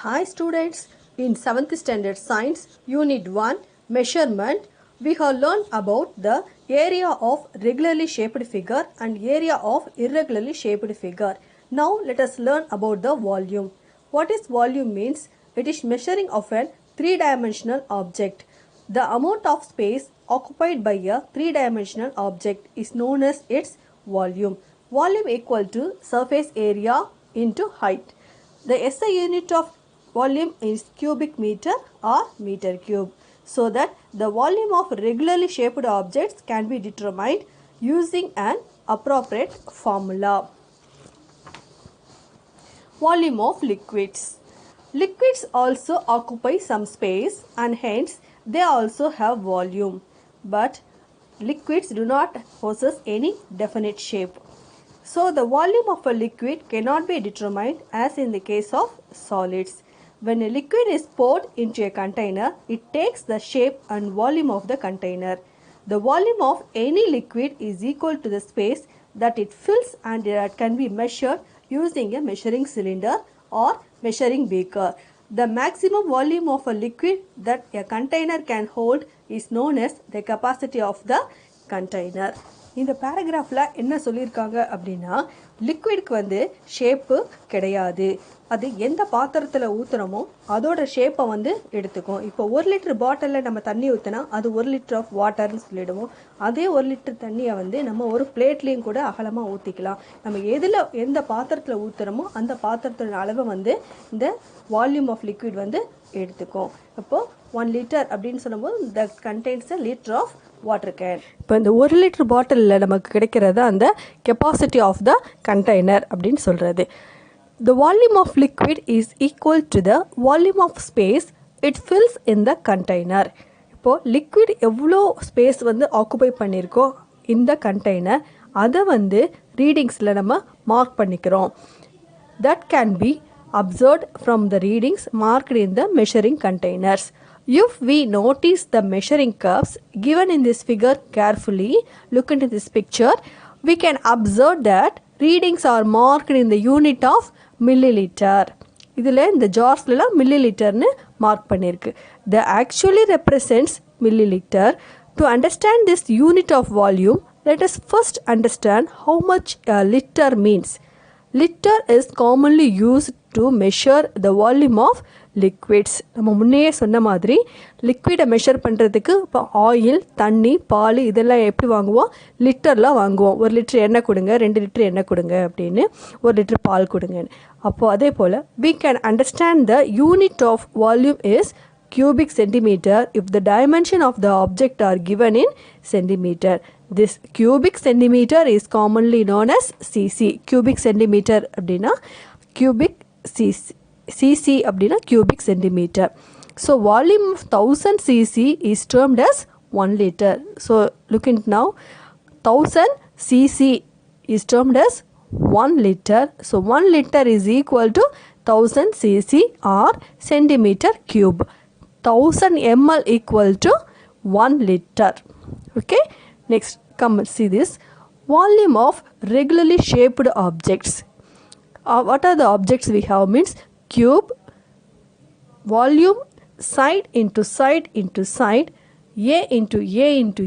Hi students, in 7th standard science unit 1 measurement we have learned about the area of regularly shaped figure and area of irregularly shaped figure. Now let us learn about the volume. What is volume means? It is measuring of a three-dimensional object. The amount of space occupied by a three-dimensional object is known as its volume. Volume equal to surface area into height. The SI unit of volume is cubic meter or meter cube. So that the volume of regularly shaped objects can be determined using an appropriate formula. Volume of liquids. Liquids also occupy some space and hence they also have volume. But liquids do not possess any definite shape. So the volume of a liquid cannot be determined as in the case of solids. When a liquid is poured into a container, it takes the shape and volume of the container. The volume of any liquid is equal to the space that it fills and that can be measured using a measuring cylinder or measuring beaker. The maximum volume of a liquid that a container can hold is known as the capacity of the container. இந்த பேராகிராஃபில் என்ன சொல்லியிருக்காங்க அப்படின்னா லிக்விடுக்கு வந்து shape கிடையாது. அது எந்த பாத்திரத்தில் ஊற்றுறோமோ அதோட ஷேப்பை வந்து எடுத்துக்கும். இப்போ 1 லிட்டர் பாட்டிலில் நம்ம தண்ணி ஊற்றினா அது 1 லிட்டர் ஆஃப் வாட்டர்னு சொல்லிடுவோம். அதே 1 லிட்டர் தண்ணியை வந்து நம்ம ஒரு பிளேட்லேயும் கூட அகலமாக ஊற்றிக்கலாம். நம்ம எந்த பாத்திரத்தில் ஊற்றுறோமோ அந்த பாத்திரத்தோட அளவை வந்து இந்த வால்யூம் ஆஃப் லிக்விட் வந்து எடுத்துக்கும். அப்போது 1 லிட்டர் அப்படின்னு சொல்லும்போது that contains a liter of water can. இப்போ இந்த 1 லிட்டர் பாட்டிலில் நமக்கு கிடைக்கிறது அந்த கெப்பாசிட்டி ஆஃப் த கண்டெய்னர் அப்படின்னு சொல்கிறது. The volume of liquid is equal to the volume of space it fills in the container. இப்போது லிக்விட் எவ்வளோ ஸ்பேஸ் வந்து ஆக்குபை பண்ணியிருக்கோ இந்த கண்டெய்னர் அதை வந்து ரீடிங்ஸில் நம்ம மார்க் பண்ணிக்கிறோம். That can be observed from the readings marked in the measuring containers. If we notice the measuring curves given in this figure carefully, look into this picture, we can observe that readings are marked in the unit of milliliter. இதில் இந்த ஜார்ஸ்லாம் மில்லிலிட்டர்னு mark பண்ணியிருக்கு. The actually represents milliliter. To understand this unit of volume, let us first understand how much a liter means. Liter is commonly used to measure the volume of liquids. நம்ம முன்னையே சொன்ன மாதிரி லிக்விடை measure பண்ணுறதுக்கு இப்போ oil, தண்ணி, பால் இதெல்லாம் எப்படி வாங்குவோம்? லிட்டரில் வாங்குவோம். 1 லிட்டர் எண்ணெய் கொடுங்க, 2 லிட்டர் எண்ணெய் கொடுங்க அப்படின்னு, 1 லிட்டர் பால் கொடுங்கன்னு. அப்போது அதே போல் we can understand the unit of volume is cubic centimeter if the dimension of the object are given in centimeter. This cubic centimeter is commonly known as cc. Cubic centimeter அப்படின்னா cubic cc அப்படின்னா cubic centimeter. So volume of 1000 cc is termed as 1 liter. So look into now, 1000 cc is termed as 1 liter. So 1 liter is equal to 1000 cc or centimeter cube. 1000 ml equal to 1 liter. Okay, next come see this volume of regularly shaped objects. What are the objects we have means cube, volume, side into side into side, a into a into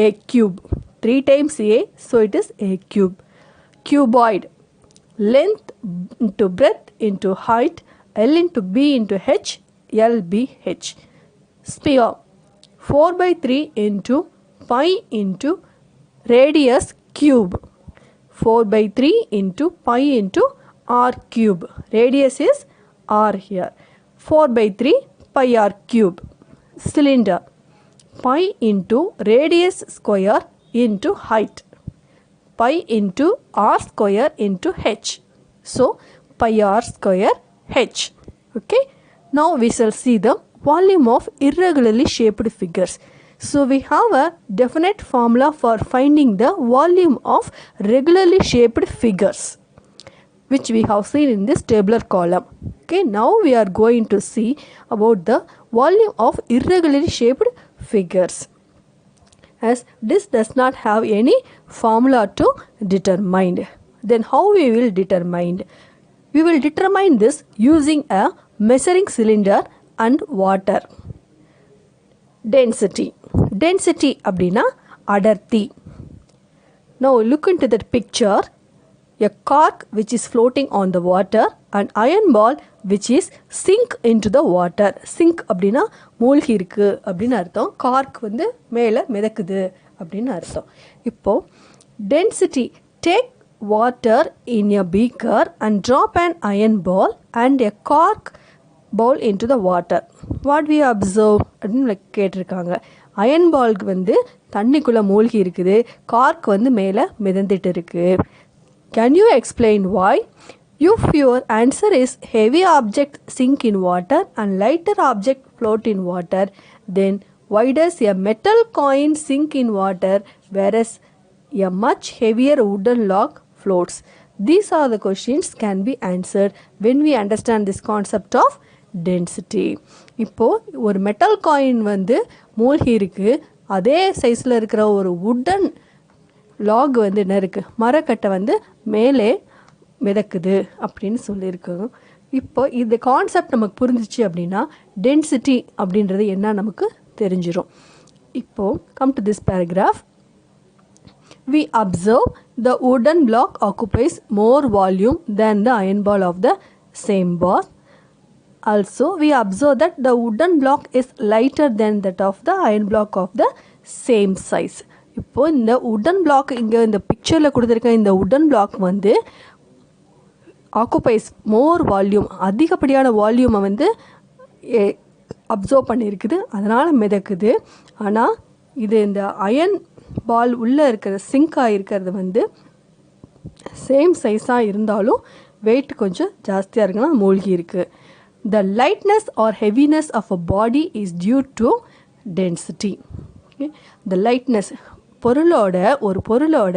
a cube, 3 times a, so it is a cube. Cuboid, length into breadth into height, L into b into h, LBH. Sphere, 4/3 into pi into radius cube, 4/3 into pi into r cube. Radius is r here. 4/3 pi r cube. Cylinder, pi into radius square into height, pi into r square into h. So pi r square h. Okay. Now we shall see the volume of irregularly shaped figures. So we have a definite formula for finding the volume of regularly shaped figures, which we have seen in this tabular column. Okay, now we are going to see about the volume of irregularly shaped figures. As this does not have any formula to determine, then how we will determine? We will determine this using a measuring cylinder and water. Density. Density அப்படினா அடர்த்தி. Now look into that picture. A cork which is floating on the water, an iron ball which is sink into the water. Sink அப்படினா மூழ்கி இருக்கு அப்படின்னு அர்த்தம். கார்க் வந்து மேலே மிதக்குது அப்படின்னு அர்த்தம். இப்போ density. Take water in a beaker and drop an iron ball and a cork ball into the water. What we observe அப்படின்னு கேட்டிருக்காங்க. அயன் பால்க்கு வந்து தண்ணிக்குள்ளே மூழ்கி இருக்குது, கார்க் வந்து மேலே மிதந்துட்டு இருக்கு. Can you explain why? If your answer is heavy object sink in water and lighter object float in water, then why does a metal coin sink in water whereas a much heavier wooden log floats? These are the questions can be answered when we understand this concept of density. இப்போ ஒரு metal coin வந்து மூழ்கி இருக்கு, அதே சைஸில் இருக்கிற ஒரு வுடன் லாக் வந்து என்ன இருக்குது, மரக்கட்டை வந்து மேலே மிதக்குது அப்படின்னு சொல்லியிருக்கோம். இப்போ இந்த கான்செப்ட் நமக்கு புரிஞ்சிச்சு அப்படின்னா டென்சிட்டி அப்படின்றது என்ன நமக்கு தெரிஞ்சிடும். இப்போது come to this paragraph. We observe the wooden block occupies more volume than the iron ball of the same ball. Also, we observe that the wooden block is lighter than that of the iron block of the same size. இப்போ இந்த உடன் black இங்கே இந்த பிக்சரில் கொடுத்துருக்க இந்த உடன் black வந்து ஆக்குபைஸ் மோர் வால்யூம், அதிகப்படியான வால்யூமை வந்து அப்சர்வ் பண்ணியிருக்குது, அதனால் மிதக்குது. ஆனால் இது இந்த அயன் பால் உள்ளே இருக்கிற சிங்காக இருக்கிறது வந்து சேம் சைஸாக இருந்தாலும் வெயிட் கொஞ்சம் ஜாஸ்தியாக இருக்குன்னா மூழ்கி இருக்குது. The lightness or heaviness of a body is due to density. Okay? The lightness, ஒரு பொருளோட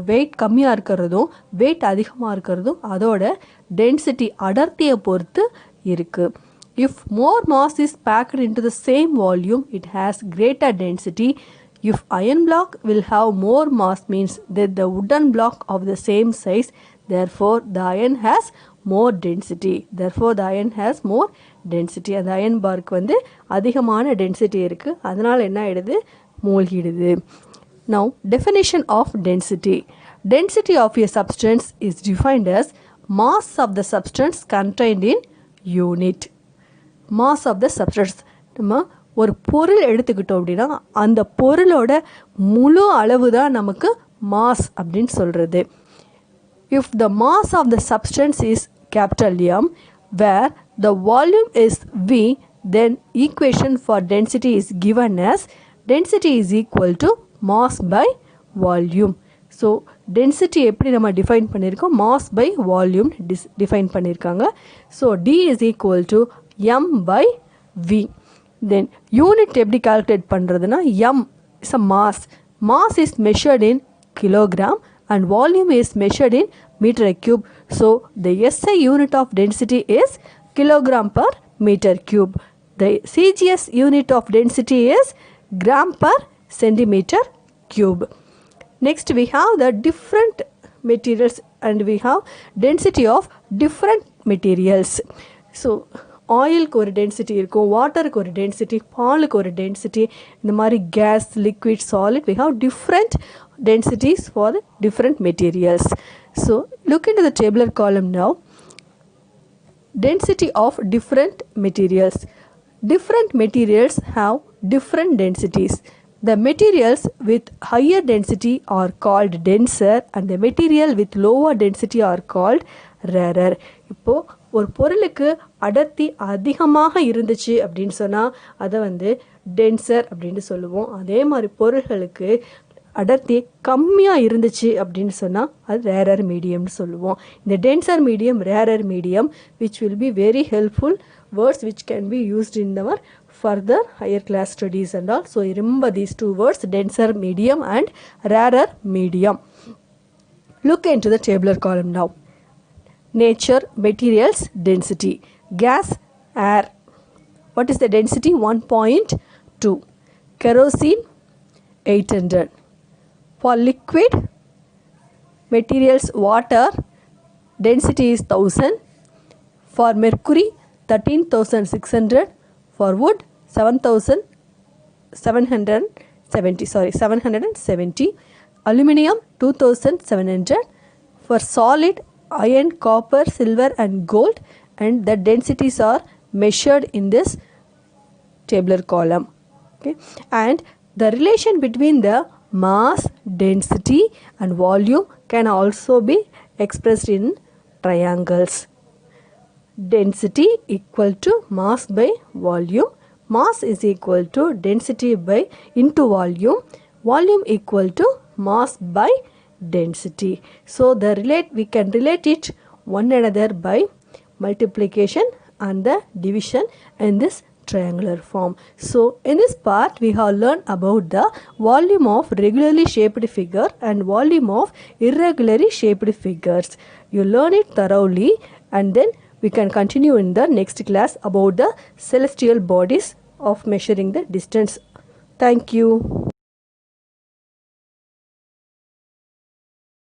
வெயிட் கம்மியாக இருக்கிறதும் வெயிட் அதிகமாக இருக்கிறதும் அதோட டென்சிட்டி அடர்த்தியை பொறுத்து இருக்குது. If more mass is packed into the same volume, it has greater density. If iron block will have more mass means that the wooden block of the same size, therefore the iron has more density. Therefore the iron has more density. அந்த iron park வந்து அதிகமான density இருக்குது, அதனால் என்ன ஆகிடுது, மூழ்கிடுது. Now definition of density. Density of a substance is defined as mass of the substance contained in unit. Mass of the substance. நம்ம ஒரு பொருள் எடுத்துக்கிட்டோம் அப்படின்னா அந்த பொருளோட முழு அளவு தான் நமக்கு மாஸ் அப்படின்னு சொல்கிறது. If the mass of the substance is capital M, where the volume is V, then equation for density is given as density is equal to mass by volume. So density எப்படி நம்ம define பண்ணியிருக்கோம், mass by volume define பண்ணியிருக்காங்க. So D is equal to M by V. Then unit எப்படி calculate பண்ணுறதுனா, M is a mass. Mass is measured in kilogram and volume is measured in meter cube. So the SI unit of density is kilogram per meter cube. The CGS unit of density is gram per centimeter cube. Next we have the different materials and we have density of different materials. So ஆயிலுக்கு ஒரு density இருக்கும், வாட்டருக்கு ஒரு density, பாலுக்கு ஒரு density, இந்த மாதிரி gas, liquid, solid, we have different densities for different materials. So look into the tabular column now. Density of different materials. Different materials have different densities. The materials with higher density are called denser and the material with lower density are called rarer. இப்போ ஒரு பொருளுக்கு அடர்த்தி அதிகமாக இருந்துச்சு அப்படின்னு சொன்னால் அதை வந்து டென்சர் அப்படின்னு சொல்லுவோம். அதே மாதிரி பொருள்களுக்கு அடர்த்தி கம்மியாக இருந்துச்சு அப்படின்னு சொன்னால் அது ரேரர் மீடியம்னு சொல்லுவோம். இந்த tensor medium, rarer medium which will be very helpful words which can be used in our further higher class studies and all. So remember these two words, denser medium and rarer medium. Look into the tabular column now. Nature, materials, density. Gas, air. What is the density? 1.2. Kerosene, 800. For liquid materials, water, density is 1000. For mercury 13,600. For wood 770. Aluminium 2700. For solid iron, copper, silver and gold, and the densities are measured in this tabular column. Okay, and the relation between the mass, density and volume can also be expressed in triangles. Density equal to mass by volume. Mass is equal to density by into volume. Volume equal to mass by density. So we can relate it one another by multiplication and the division in this triangular form. So in this part we have learned about the volume of regularly shaped figure and volume of irregularly shaped figures. You learn it thoroughly, and then we can continue in the next class about the celestial bodies of measuring the distance. Thank you.